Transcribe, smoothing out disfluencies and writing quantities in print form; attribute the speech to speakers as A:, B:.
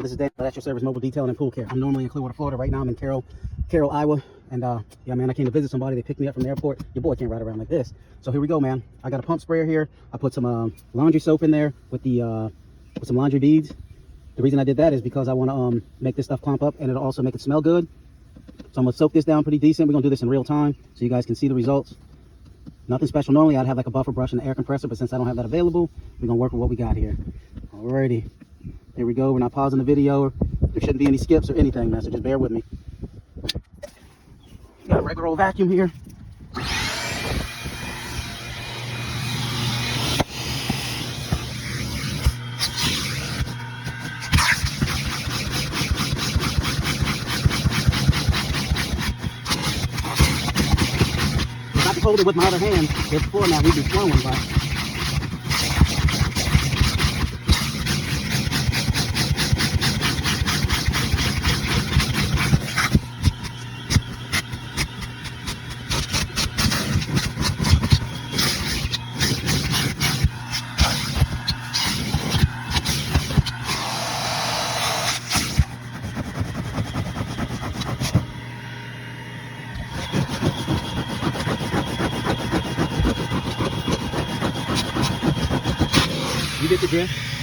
A: This is Dan, that's your service mobile detailing and pool care. I'm normally in Clearwater, Florida. Right now I'm in Carroll, Iowa. And yeah, man, I came to visit somebody. They picked me up from the airport. Your boy can't ride around like this. So here we go, man. I got a pump sprayer here. I put some laundry soap in there with some laundry beads. The reason I did that is because I want to make this stuff clump up, and it'll also make it smell good. So I'm gonna soak this down pretty decent. We're gonna do this in real time so you guys can see the results. Nothing special. Normally I'd have like a buffer brush and an air compressor, but since I don't have that available, we're gonna work with what we got here. Alrighty. Here we go. We're not pausing the video. There shouldn't be any skips or anything, man, so just bear with me. Got a regular old vacuum here. If I could hold it with my other hand, before now we'd be flowing, but you get the drift.